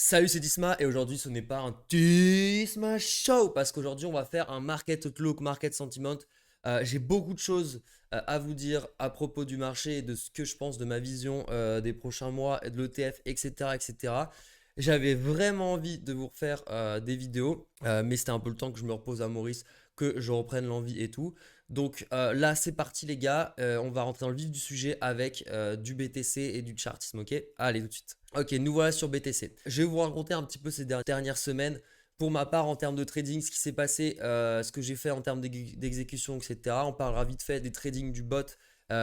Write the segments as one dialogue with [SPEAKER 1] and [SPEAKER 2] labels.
[SPEAKER 1] Salut, c'est Disma et aujourd'hui ce n'est pas un Disma Show parce qu'aujourd'hui on va faire un market outlook, market sentiment. J'ai beaucoup de choses à vous dire à propos du marché et de ce que je pense de ma vision des prochains mois, et de l'ETF, etc., etc. J'avais vraiment envie de vous refaire des vidéos, mais c'était un peu le temps que je me repose à Maurice, que je reprenne l'envie et tout. Donc là c'est parti les gars. On va rentrer dans le vif du sujet avec du BTC et du chartisme, ok? Allez tout de suite. Ok, nous voilà sur BTC. Je vais vous raconter un petit peu ces dernières semaines. Pour ma part, en termes de trading, ce qui s'est passé, ce que j'ai fait en termes d'exécution, etc. On parlera vite fait des trading du bot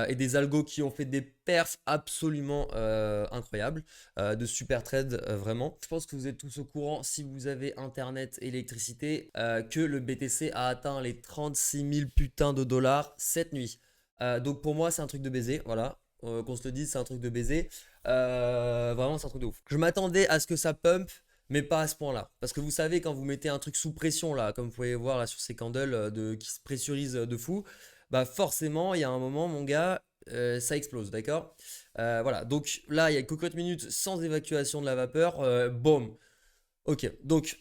[SPEAKER 1] et des algos qui ont fait des perfs absolument incroyables, de super trades vraiment. Je pense que vous êtes tous au courant, si vous avez internet et électricité, que le BTC a atteint les 36 000 putains de dollars cette nuit. Donc pour moi, c'est un truc de baiser, voilà. Qu'on se le dise, c'est un truc de baiser. Vraiment, c'est un truc de ouf. Je m'attendais à ce que ça pump, mais pas à ce point-là. Parce que vous savez, quand vous mettez un truc sous pression, là, comme vous pouvez voir là sur ces candles qui se pressurisent de fou, bah forcément, il y a un moment, mon gars, ça explose, d'accord. Voilà, donc là, il y a cocotte minutes sans évacuation de la vapeur. Boom. Ok, donc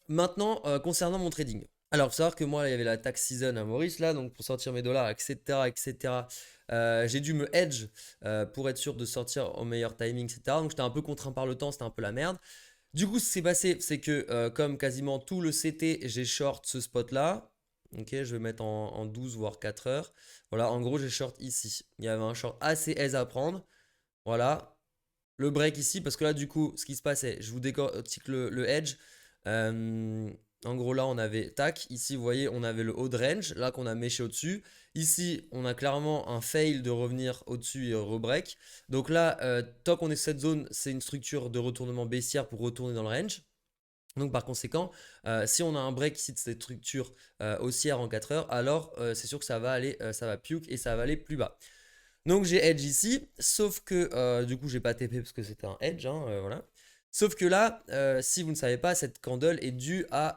[SPEAKER 1] maintenant, concernant mon trading. Alors, il faut savoir que moi, il y avait la tax season à Maurice, là, donc pour sortir mes dollars, etc., etc. J'ai dû me hedge pour être sûr de sortir au meilleur timing, etc. Donc, j'étais un peu contraint par le temps, c'était un peu la merde. Du coup, ce qui s'est passé, c'est que comme quasiment tout le CT, j'ai short ce spot-là. Ok, je vais mettre en 12 voire 4 heures. Voilà, en gros, j'ai short ici. Il y avait un short assez aise à prendre. Voilà, le break ici, parce que là, du coup, ce qui se passait, je vous décortique le edge. Euh, En gros, là, on avait tac. Ici, vous voyez, on avait le haut de range, là qu'on a méché au-dessus. Ici, on a clairement un fail de revenir au-dessus et rebreak. Donc là, tant qu'on est cette zone, c'est une structure de retournement baissière pour retourner dans le range. Donc par conséquent, si on a un break ici de cette structure haussière en 4 heures, alors c'est sûr que ça va aller, ça va puke et ça va aller plus bas. Donc j'ai edge ici, sauf que du coup j'ai pas TP parce que c'était un edge, hein, voilà. Sauf que là, si vous ne savez pas, cette candle est due à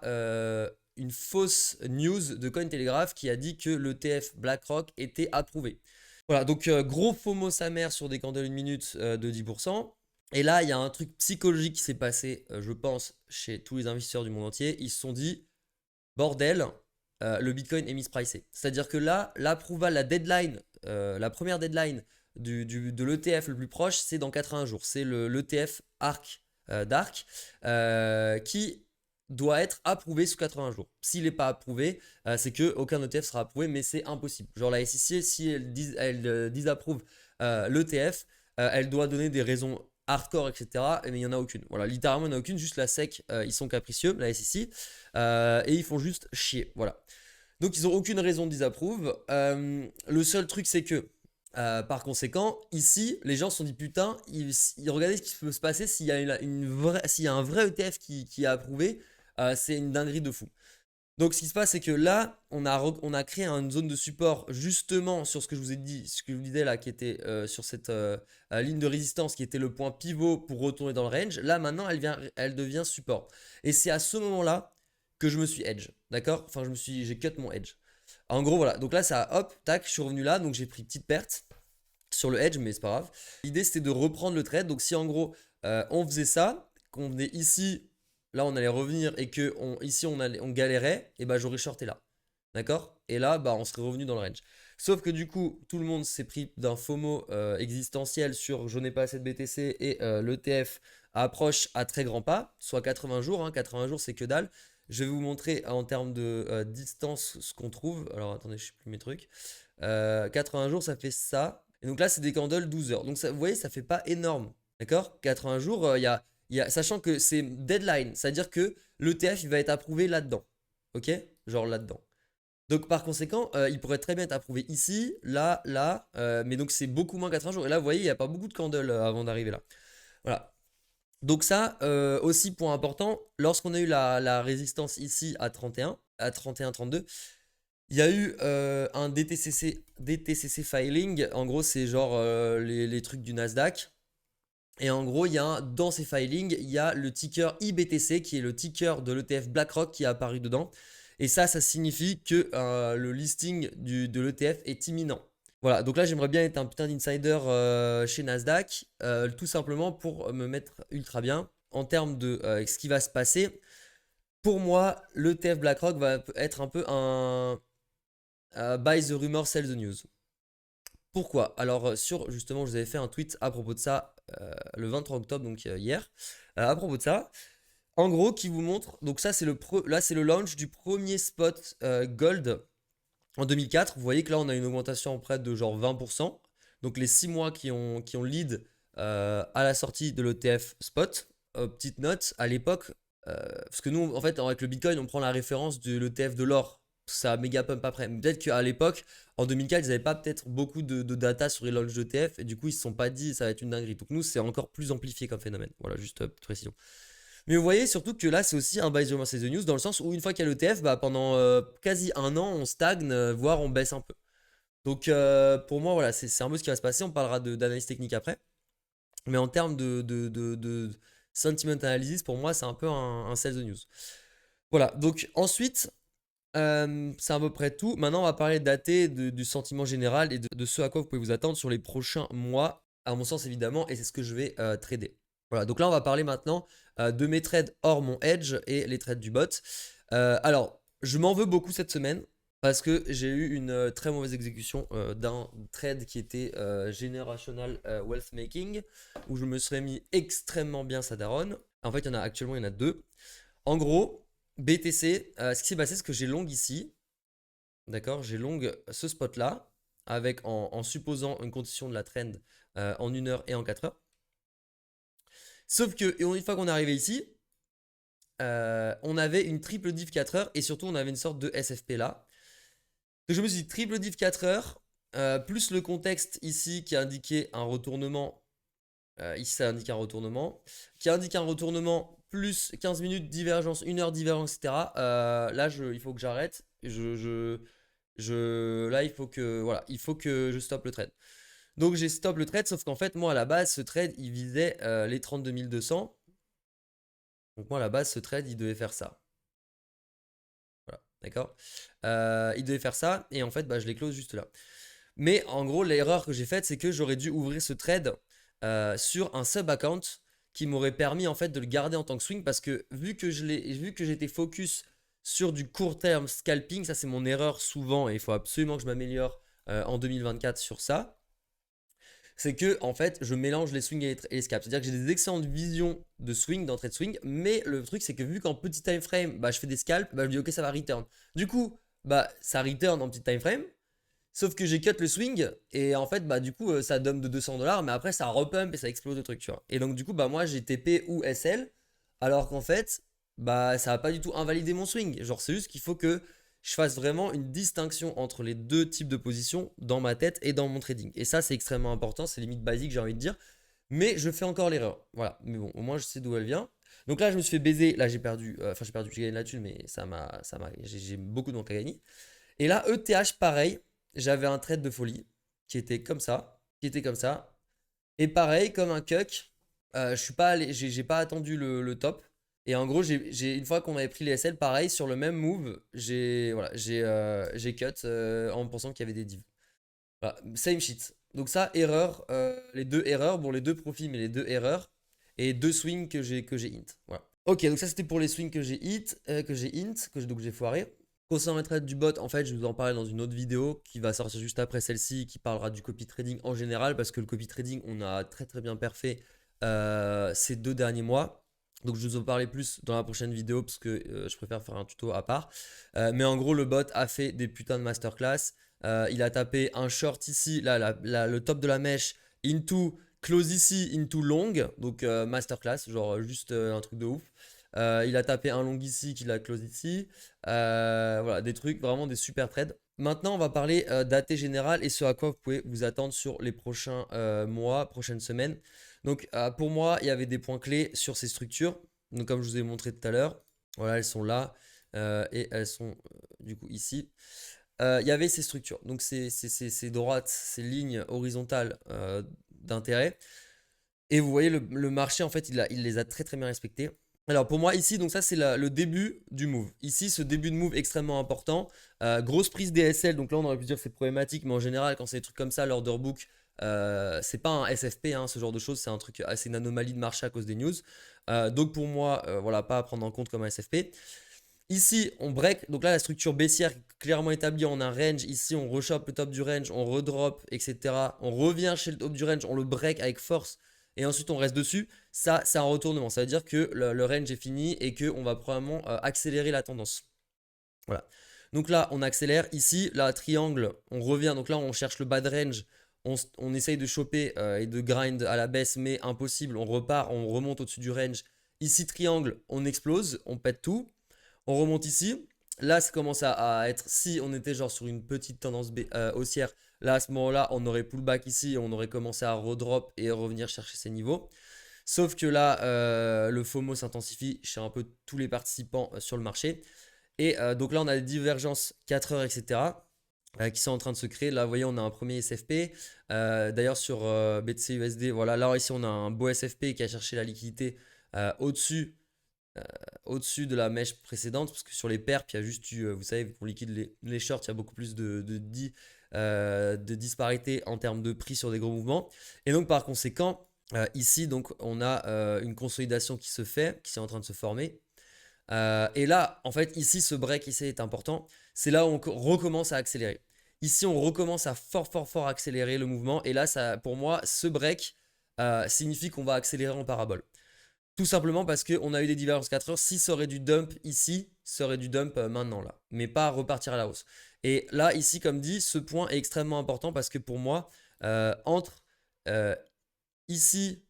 [SPEAKER 1] une fausse news de Cointelegraph qui a dit que l'ETF BlackRock était approuvé. Voilà, donc gros FOMO sa mère sur des candles 1 minute de 10%. Et là, il y a un truc psychologique qui s'est passé, je pense, chez tous les investisseurs du monde entier. Ils se sont dit, bordel, le Bitcoin est mispricé. C'est-à-dire que là, l'approval, la deadline, la première deadline de l'ETF le plus proche, c'est dans 80 jours. C'est l'ETF ARC d'ARC qui doit être approuvé sous 80 jours. S'il n'est pas approuvé, c'est que aucun ETF sera approuvé, mais c'est impossible. Genre la SEC, si elle désapprouve l'ETF, elle doit donner des raisons hardcore, etc. Mais il n'y en a aucune. Voilà, littéralement, il n'y en a aucune. Juste la SEC, ils sont capricieux, la SEC. Et ils font juste chier. Voilà. Donc ils n'ont aucune raison de disapprove. Le seul truc, c'est que, par conséquent, ici, les gens se sont dit putain, ils regardaient ce qui peut se passer s'il y a, s'il y a un vrai ETF qui est approuvé. C'est une dinguerie de fou. Donc ce qui se passe, c'est que là, on a créé une zone de support justement sur ce que je vous ai dit, ce que je vous disais là, qui était sur cette ligne de résistance, qui était le point pivot pour retourner dans le range. Là, maintenant, elle devient support. Et c'est à ce moment-là que je me suis edge, d'accord? Enfin, j'ai cut mon edge. En gros, voilà. Donc là, ça, hop, tac, je suis revenu là, donc j'ai pris petite perte sur le edge, mais c'est pas grave. L'idée, c'était de reprendre le trade. Donc si en gros, on faisait ça, qu'on venait ici, là, on allait revenir et que ici, on galérait, et bah j'aurais shorté là. D'accord? Et là, bah, on serait revenu dans le range. Sauf que du coup, tout le monde s'est pris d'un FOMO existentiel sur je n'ai pas assez de BTC et l'ETF approche à très grands pas, soit 80 jours. Hein, 80 jours, c'est que dalle. Je vais vous montrer en termes de distance ce qu'on trouve. Alors attendez, je sais plus mes trucs. 80 jours, ça fait ça. Et donc là, c'est des candles 12 heures. Donc ça, vous voyez, ça fait pas énorme. D'accord? 80 jours, sachant que c'est deadline, c'est-à-dire que l'ETF il va être approuvé là-dedans. Ok? Genre là-dedans. Donc par conséquent, il pourrait très bien être approuvé ici, là, là, mais donc c'est beaucoup moins 80 jours. Et là, vous voyez, il n'y a pas beaucoup de candles avant d'arriver là. Voilà. Donc ça, aussi point important, lorsqu'on a eu la résistance ici à 31, à 31, 32, il y a eu un DTCC filing. En gros, c'est genre les trucs du Nasdaq. Et en gros, dans ces filings, il y a le ticker IBTC qui est le ticker de l'ETF BlackRock qui est apparu dedans. Et ça signifie que le listing de l'ETF est imminent. Voilà, donc là j'aimerais bien être un putain d'insider chez Nasdaq, tout simplement pour me mettre ultra bien. en termes de ce qui va se passer, pour moi, l'ETF BlackRock va être un peu un buy the rumor, sell the news. Pourquoi? Alors, justement, je vous avais fait un tweet à propos de ça le 23 octobre, donc hier, à propos de ça. En gros, qui vous montre, donc ça, là, c'est le launch du premier spot gold en 2004. Vous voyez que là, on a une augmentation près de genre 20%. Donc, les 6 mois qui ont lead à la sortie de l'ETF spot. Petite note, à l'époque, parce que nous, en fait, avec le Bitcoin, on prend la référence de l'ETF de l'or. Ça a méga pump après. Peut-être qu'à l'époque, en 2004, ils n'avaient pas peut-être beaucoup de data sur les launchs d'ETF et du coup, ils ne se sont pas dit ça va être une dinguerie. Donc, nous, c'est encore plus amplifié comme phénomène. Voilà, juste petite précision. Mais vous voyez surtout que là, c'est aussi un buy the rumor, sell the news dans le sens où une fois qu'il y a l'ETF, bah, pendant quasi un an, on stagne, voire on baisse un peu. Donc, pour moi, voilà, c'est un peu ce qui va se passer. On parlera d'analyse technique après. Mais en termes de sentiment analysis, pour moi, c'est un peu un sell the news. Voilà, donc ensuite, c'est à peu près tout. Maintenant, on va parler d'AT, du sentiment général et de ce à quoi vous pouvez vous attendre sur les prochains mois, à mon sens évidemment, et c'est ce que je vais trader. Voilà, donc là, on va parler maintenant de mes trades hors mon edge et les trades du bot. Alors, je m'en veux beaucoup cette semaine parce que j'ai eu une très mauvaise exécution d'un trade qui était Generational Wealth Making, où je me serais mis extrêmement bien sa daronne. En fait, actuellement, il y en a deux. En gros, BTC, ce qui s'est passé, c'est que j'ai long ici. D'accord, j'ai long ce spot là, avec en supposant une condition de la trend en 1 heure et en 4 heures. Sauf que, une fois qu'on est arrivé ici, on avait une triple div 4 heures et surtout on avait une sorte de SFP là. Donc je me suis dit triple div 4 heures, plus le contexte ici qui a indiqué un retournement. Ici ça indique un retournement. Qui indique un retournement plus 15 minutes divergence, 1 heure divergence, etc. Là, il faut que j'arrête. Là, il faut que je stoppe le trade. Donc j'ai stop le trade, sauf qu'en fait, moi à la base, ce trade, il visait les 32 200. Donc moi à la base, ce trade, il devait faire ça. Voilà, d'accord. Il devait faire ça, et en fait, bah, je l'ai close juste là. Mais en gros, l'erreur que j'ai faite, c'est que j'aurais dû ouvrir ce trade sur un sub-account qui m'aurait permis en fait de le garder en tant que swing parce que vu que j'étais focus sur du court terme scalping, ça c'est mon erreur souvent et il faut absolument que je m'améliore en 2024 sur ça. C'est que en fait je mélange les swings et les scalps. C'est-à-dire que j'ai des excellentes visions de swing, d'entrée de swing, mais le truc c'est que vu qu'en petit time frame, bah, je fais des scalps, bah, je me dis ok ça va return. Du coup, bah ça return en petit time frame. Sauf que j'ai cut le swing et en fait bah du coup ça dump de 200 $, mais après ça repump et ça explose le truc, tu vois. Et donc du coup bah moi j'ai TP ou SL alors qu'en fait bah ça va pas du tout invalider mon swing. Genre c'est juste qu'il faut que je fasse vraiment une distinction entre les deux types de positions dans ma tête et dans mon trading. Et ça c'est extrêmement important, c'est limite basique j'ai envie de dire. Mais je fais encore l'erreur. Voilà, mais bon au moins je sais d'où elle vient. Donc là je me suis fait baiser, là j'ai perdu, j'ai gagné là-dessus mais j'ai beaucoup de manque à gagner. Et là ETH pareil. J'avais un trade de folie qui était comme ça, Et pareil, comme un cuck, je suis pas allé, j'ai pas attendu le top. Et en gros, une fois qu'on avait pris les SL, pareil, sur le même move, j'ai cut en pensant qu'il y avait des divs. Voilà, same shit. Donc ça, erreur, les deux erreurs, bon les deux profits, mais les deux erreurs. Et deux swings que j'ai int. Voilà. Ok, donc ça c'était pour les swings que j'ai donc j'ai foiré. Concernant les trades du bot, en fait, je vais vous en parler dans une autre vidéo qui va sortir juste après celle-ci, qui parlera du copy trading en général, parce que le copy trading, on a très très bien perfait ces 2 derniers mois. Donc je vous en parler plus dans la prochaine vidéo, parce que je préfère faire un tuto à part. Mais en gros, le bot a fait des putains de masterclass. Il a tapé un short ici, là, le top de la mèche, into, close ici, into long. Donc masterclass, genre juste un truc de ouf. Il a tapé un long ici qu'il a close ici. Voilà, des trucs, vraiment des super trades. Maintenant, on va parler d'AT général et ce à quoi vous pouvez vous attendre sur les prochains mois, prochaines semaines. Donc, pour moi, il y avait des points clés sur ces structures. Donc, comme je vous ai montré tout à l'heure, voilà, elles sont là et elles sont du coup ici. Il y avait ces structures, donc ces droites, ces lignes horizontales d'intérêt. Et vous voyez, le marché, en fait, il les a très très bien respectées. Alors pour moi ici, donc ça c'est le début du move. Ici, ce début de move extrêmement important. Grosse prise DSL, donc là on aurait pu dire que c'est problématique, mais en général quand c'est des trucs comme ça, l'order book, C'est pas un SFP, hein, ce genre de choses, c'est un truc assez une anomalie de marché à cause des news. Donc pour moi, voilà, pas à prendre en compte comme un SFP. Ici, on break. Donc là, la structure baissière est clairement établie en un range. Ici, on rechoppe le top du range, on redrop, etc. On revient chez le top du range, on le break avec force. Et ensuite, on reste dessus. Ça, c'est un retournement. Ça veut dire que le range est fini et qu'on va probablement accélérer la tendance. Voilà. Donc là, on accélère. Ici, là, triangle, on revient. Donc là, on cherche le bad range. On essaye de choper et de grind à la baisse, mais impossible. On repart, on remonte au-dessus du range. Ici, triangle, on explose, on pète tout. On remonte ici. Là, ça commence à être, si on était genre sur une petite tendance haussière, là, à ce moment-là, on aurait pullback ici et on aurait commencé à redrop et revenir chercher ces niveaux. Sauf que là, le FOMO s'intensifie chez un peu tous les participants sur le marché. Et donc là, on a des divergences 4 heures, etc. Qui sont en train de se créer. Là, vous voyez, on a un premier SFP. D'ailleurs, sur BTC-USD, voilà, là, ici, on a un beau SFP qui a cherché la liquidité au-dessus au-dessus de la mèche précédente, parce que sur les perps, il y a juste eu, vous savez, pour liquide les shorts, il y a beaucoup plus de disparité en termes de prix sur des gros mouvements. Et donc, par conséquent, ici, donc, on a une consolidation qui se fait, qui est en train de se former. Et là, en fait, ici, ce break ici est important. C'est là où on recommence à accélérer. Ici, on recommence à fort accélérer le mouvement. Et là, ça, pour moi, ce break signifie qu'on va accélérer en parabole. Tout simplement parce qu'on a eu des divergences 4 heures. Si ça aurait du dump ici, ça aurait du dump maintenant là. Mais pas repartir à la hausse. Et là, ici, comme dit, ce point est extrêmement important parce que pour moi, entre ici,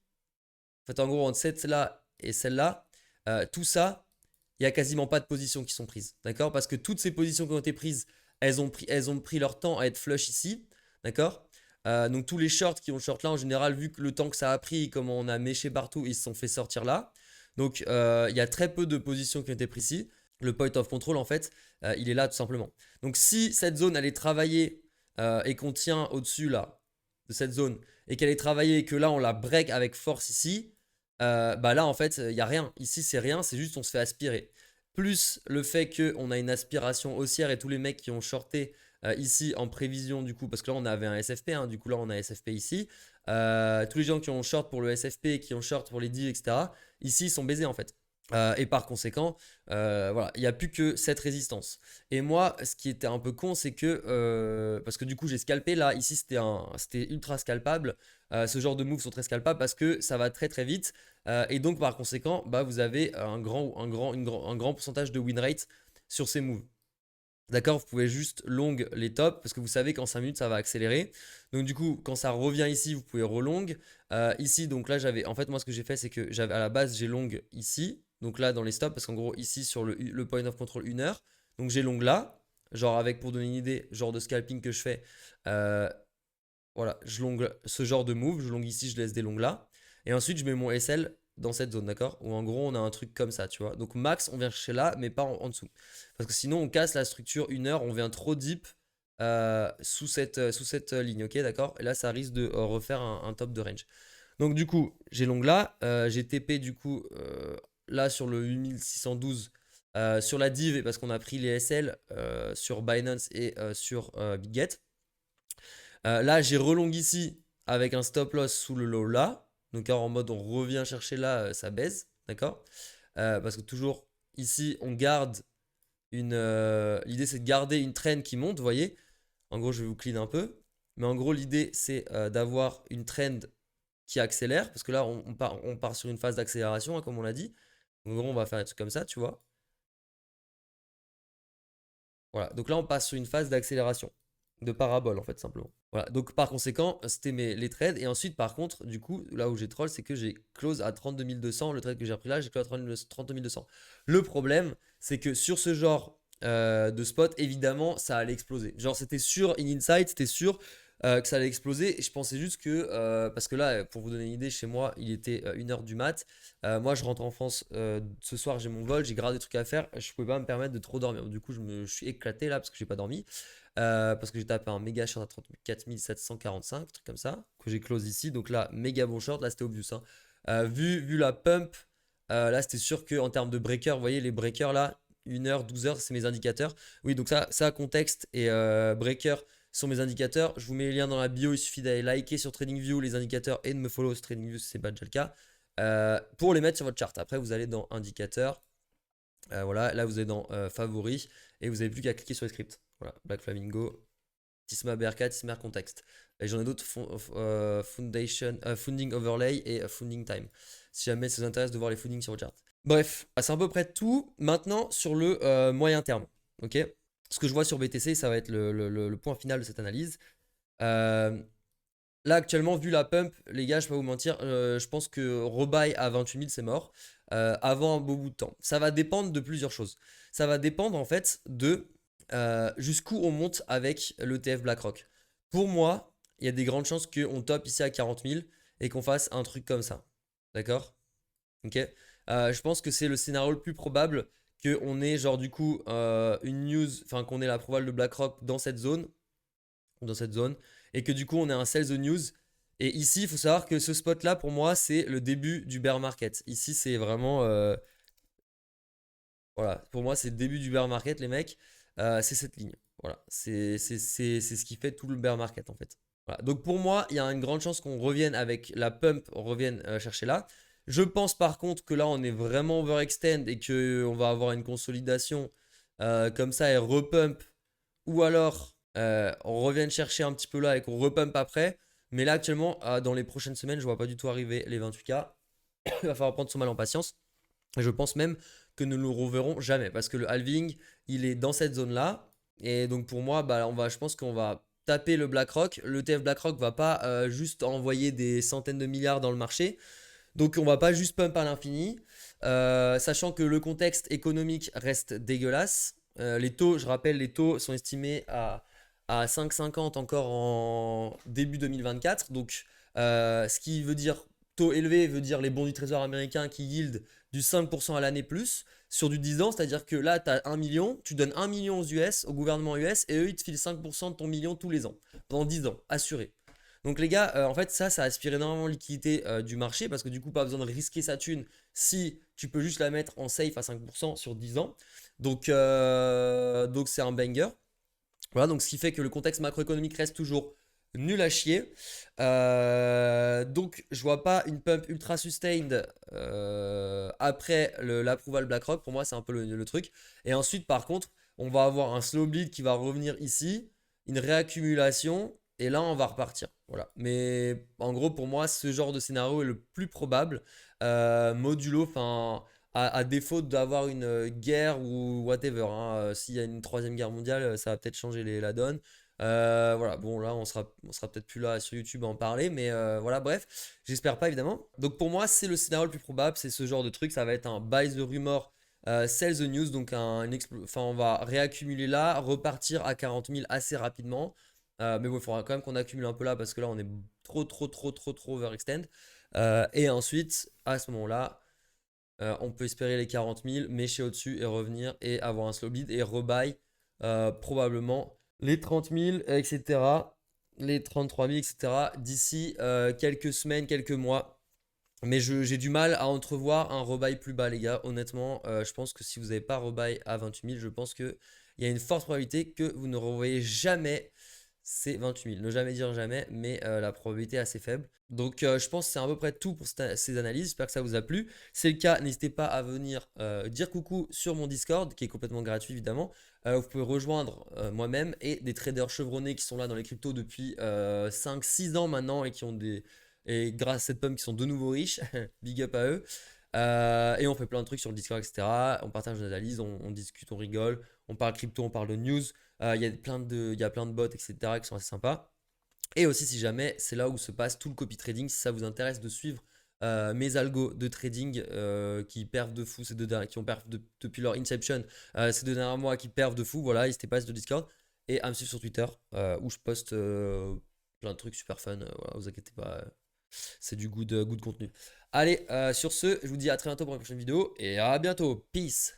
[SPEAKER 1] en fait, en gros, entre celle-là et celle-là, tout ça, il n'y a quasiment pas de positions qui sont prises. D'accord? Parce que toutes ces positions qui ont été prises, elles ont pris leur temps à être flush ici. D'accord? Donc tous les shorts qui ont short là, en général, vu que le temps que ça a pris, comment on a méché partout, ils se sont fait sortir là. Donc il y a très peu de positions qui ont été prises ici. Le point of control, en fait, il est là tout simplement. Donc si cette zone, elle est travaillée et qu'on tient au-dessus là, de cette zone, et qu'elle est travaillée et que là, on la break avec force ici, bah là, en fait, il n'y a rien. Ici, c'est rien, c'est juste on se fait aspirer. Plus le fait qu'on a une aspiration haussière et tous les mecs qui ont shorté ici en prévision du coup, parce que là on avait un SFP, hein, du coup là on a SFP ici. Tous les gens qui ont short pour le SFP, qui ont short pour les divs, etc. Ici ils sont baisés en fait. Et par conséquent, voilà, il n'y a plus que cette résistance. Et moi, ce qui était un peu con, c'est que, parce que du coup j'ai scalpé, là, ici c'était ultra scalpable. Ce genre de moves sont très scalpables parce que ça va très très vite. Et donc par conséquent, bah, vous avez un grand pourcentage de win rate sur ces moves. D'accord, vous pouvez juste long les tops parce que vous savez qu'en 5 minutes ça va accélérer. Donc du coup, quand ça revient ici, vous pouvez relong. Ici, donc là j'avais, en fait moi ce que j'ai fait c'est que j'avais à la base j'ai long ici, donc là dans les stops parce qu'en gros ici sur le point of control 1 heure, donc j'ai long là, genre avec pour donner une idée, genre de scalping que je fais, euh, voilà, je long ce genre de move, je long ici, je laisse des longs là, et ensuite je mets mon SL dans cette zone, d'accord? Où en gros on a un truc comme ça, tu vois. Donc max on vient chercher là, mais pas en dessous. Parce que sinon on casse la structure 1 heure, on vient trop deep sous cette ligne, ok, d'accord? Et là ça risque de refaire un top de range. Donc du coup, j'ai long là, j'ai TP du coup là sur le 8612 sur la div, et parce qu'on a pris les SL sur Binance et sur BitGet. Là, j'ai relong ici avec un stop loss sous le low là. Donc en mode on revient chercher là, ça baisse, d'accord? Parce que toujours ici, on garde une... l'idée c'est de garder une trend qui monte, vous voyez? En gros, je vais vous clean un peu. Mais en gros, l'idée c'est d'avoir une trend qui accélère. Parce que là, on part sur une phase d'accélération, hein, comme on l'a dit. En gros, on va faire des trucs comme ça, tu vois? Voilà, donc là, on passe sur une phase d'accélération. De parabole, en fait, simplement. Voilà, donc par conséquent, c'était les trades. Et ensuite, par contre, du coup, là où j'ai troll, c'est que j'ai close à 32 200. Le trade que j'ai repris là, j'ai close à 32 200. Le problème, c'est que sur ce genre de spot, évidemment, ça allait exploser. Genre, c'était sûr, in inside, c'était sûr que ça allait exploser. Et je pensais juste que, parce que là, pour vous donner une idée, chez moi, il était 1h du mat. Moi, je rentre en France ce soir, j'ai mon vol, j'ai grave des trucs à faire. Je pouvais pas me permettre de trop dormir. Du coup, je suis éclaté là parce que j'ai pas dormi. Parce que j'ai tapé un méga short à 34 745, truc comme ça, que j'ai close ici. Donc là, méga bon short. Là, c'était obvious, hein. Vu la pump, là, c'était sûr que en termes de breaker, vous voyez, les breakers là, 1 heure, 12 heures, c'est mes indicateurs. Oui, donc ça contexte et breaker sur mes indicateurs. Je vous mets les liens dans la bio, il suffit d'aller liker sur TradingView les indicateurs et de me follow sur TradingView si ce n'est pas déjà le cas. Pour les mettre sur votre chart. Après, vous allez dans indicateurs. Voilà, là vous êtes dans favoris et vous n'avez plus qu'à cliquer sur les scripts. Voilà, Black Flamingo, Tisma BRK, Tisma Context. Et j'en ai d'autres, Funding Overlay et Funding Time. Si jamais ça vous intéresse de voir les fundings sur votre chart. Bref, c'est à peu près tout. Maintenant, sur le moyen terme. Ok, ce que je vois sur BTC, ça va être le point final de cette analyse. Là, actuellement, vu la pump, les gars, je vais pas vous mentir, je pense que rebuy à 28 000, c'est mort. Avant un beau bout de temps. Ça va dépendre de plusieurs choses. Ça va dépendre en fait de jusqu'où on monte avec l'ETF BlackRock. Pour moi, il y a des grandes chances qu'on top ici à 40 000 et qu'on fasse un truc comme ça. D'accord? Ok. Je pense que c'est le scénario le plus probable qu'on ait genre du coup une news, enfin qu'on ait l'approval de BlackRock dans cette zone, et que du coup on ait un sell the news. Et ici, il faut savoir que ce spot là, pour moi, c'est le début du bear market. Ici, c'est vraiment voilà, pour moi, c'est le début du bear market, les mecs. C'est cette ligne. Voilà, c'est ce qui fait tout le bear market en fait. Voilà. Donc pour moi, il y a une grande chance qu'on revienne avec la pump, on revienne chercher là. Je pense par contre que là, on est vraiment overextend et qu'on va avoir une consolidation comme ça et repump. Ou alors, on revienne chercher un petit peu là et qu'on repump après. Mais là, actuellement, dans les prochaines semaines, je ne vois pas du tout arriver les 28K. Il va falloir prendre son mal en patience. Et je pense même que nous ne le reverrons jamais parce que le halving, il est dans cette zone-là. Et donc pour moi, bah, je pense qu'on va taper le BlackRock. Le TF BlackRock va pas juste envoyer des centaines de milliards dans le marché. Donc on va pas juste pump à l'infini. Sachant que le contexte économique reste dégueulasse. Les taux, je rappelle, les taux sont estimés à 5,50 encore en début 2024. Donc ce qui veut dire taux élevé veut dire les bons du trésor américain qui yield du 5% à l'année plus sur du 10 ans, c'est-à-dire que là, tu as 1 million, tu donnes 1 million aux US, au gouvernement US, et eux, ils te filent 5% de ton million tous les ans, pendant 10 ans, assuré. Donc les gars, en fait, ça aspire énormément de liquidité du marché, parce que du coup, pas besoin de risquer sa thune si tu peux juste la mettre en safe à 5% sur 10 ans. Donc c'est un banger. Voilà, donc ce qui fait que le contexte macroéconomique reste toujours nul à chier. Donc je vois pas une pump ultra sustained après l'approval BlackRock. Pour moi, c'est un peu le truc. Et ensuite, par contre, on va avoir un slow bleed qui va revenir ici, une réaccumulation, et là, on va repartir. Voilà. Mais en gros, pour moi, ce genre de scénario est le plus probable. Modulo, enfin à défaut d'avoir une guerre ou whatever, hein. S'il y a une troisième guerre mondiale, ça va peut-être changer la donne. Voilà, bon là on sera peut-être plus là sur YouTube à en parler, mais voilà, bref, j'espère pas évidemment. Donc pour moi c'est le scénario le plus probable, c'est ce genre de truc, ça va être un buy the rumor, sell the news, donc enfin on va réaccumuler là, repartir à 40 000 assez rapidement. Mais bon, il faudra quand même qu'on accumule un peu là parce que là on est trop overextend. Et ensuite, à ce moment-là, on peut espérer les 40 000, mécher au-dessus et revenir et avoir un slow bid et rebuy probablement les 30 000, etc. Les 33 000, etc. d'ici quelques semaines, quelques mois. Mais j'ai du mal à entrevoir un rebuy plus bas, les gars. Honnêtement, je pense que si vous n'avez pas rebuy à 28 000, je pense qu'il y a une forte probabilité que vous ne revoyez jamais ces 28 000. Ne jamais dire jamais, mais la probabilité est assez faible. Donc je pense que c'est à peu près tout pour ces analyses. J'espère que ça vous a plu. Si c'est le cas, n'hésitez pas à venir dire coucou sur mon Discord, qui est complètement gratuit évidemment. Vous pouvez rejoindre moi-même et des traders chevronnés qui sont là dans les cryptos depuis 5-6 ans maintenant et qui ont des... Et grâce à cette pomme qui sont de nouveau riches, big up à eux. Et on fait plein de trucs sur le Discord, etc. On partage nos analyses, on discute, on rigole, on parle crypto, on parle de news. Il y a plein de bots, etc. qui sont assez sympas. Et aussi, si jamais, c'est là où se passe tout le copy trading. Si ça vous intéresse de suivre mes algos de trading qui perfent de fou, qui ont perf depuis leur inception, ces 2 derniers mois qui perfent de fou, voilà, n'hésitez pas sur Discord et à me suivre sur Twitter où je poste plein de trucs super fun. Voilà, vous inquiétez pas, c'est du good contenu. Allez, sur ce, je vous dis à très bientôt pour une prochaine vidéo et à bientôt. Peace.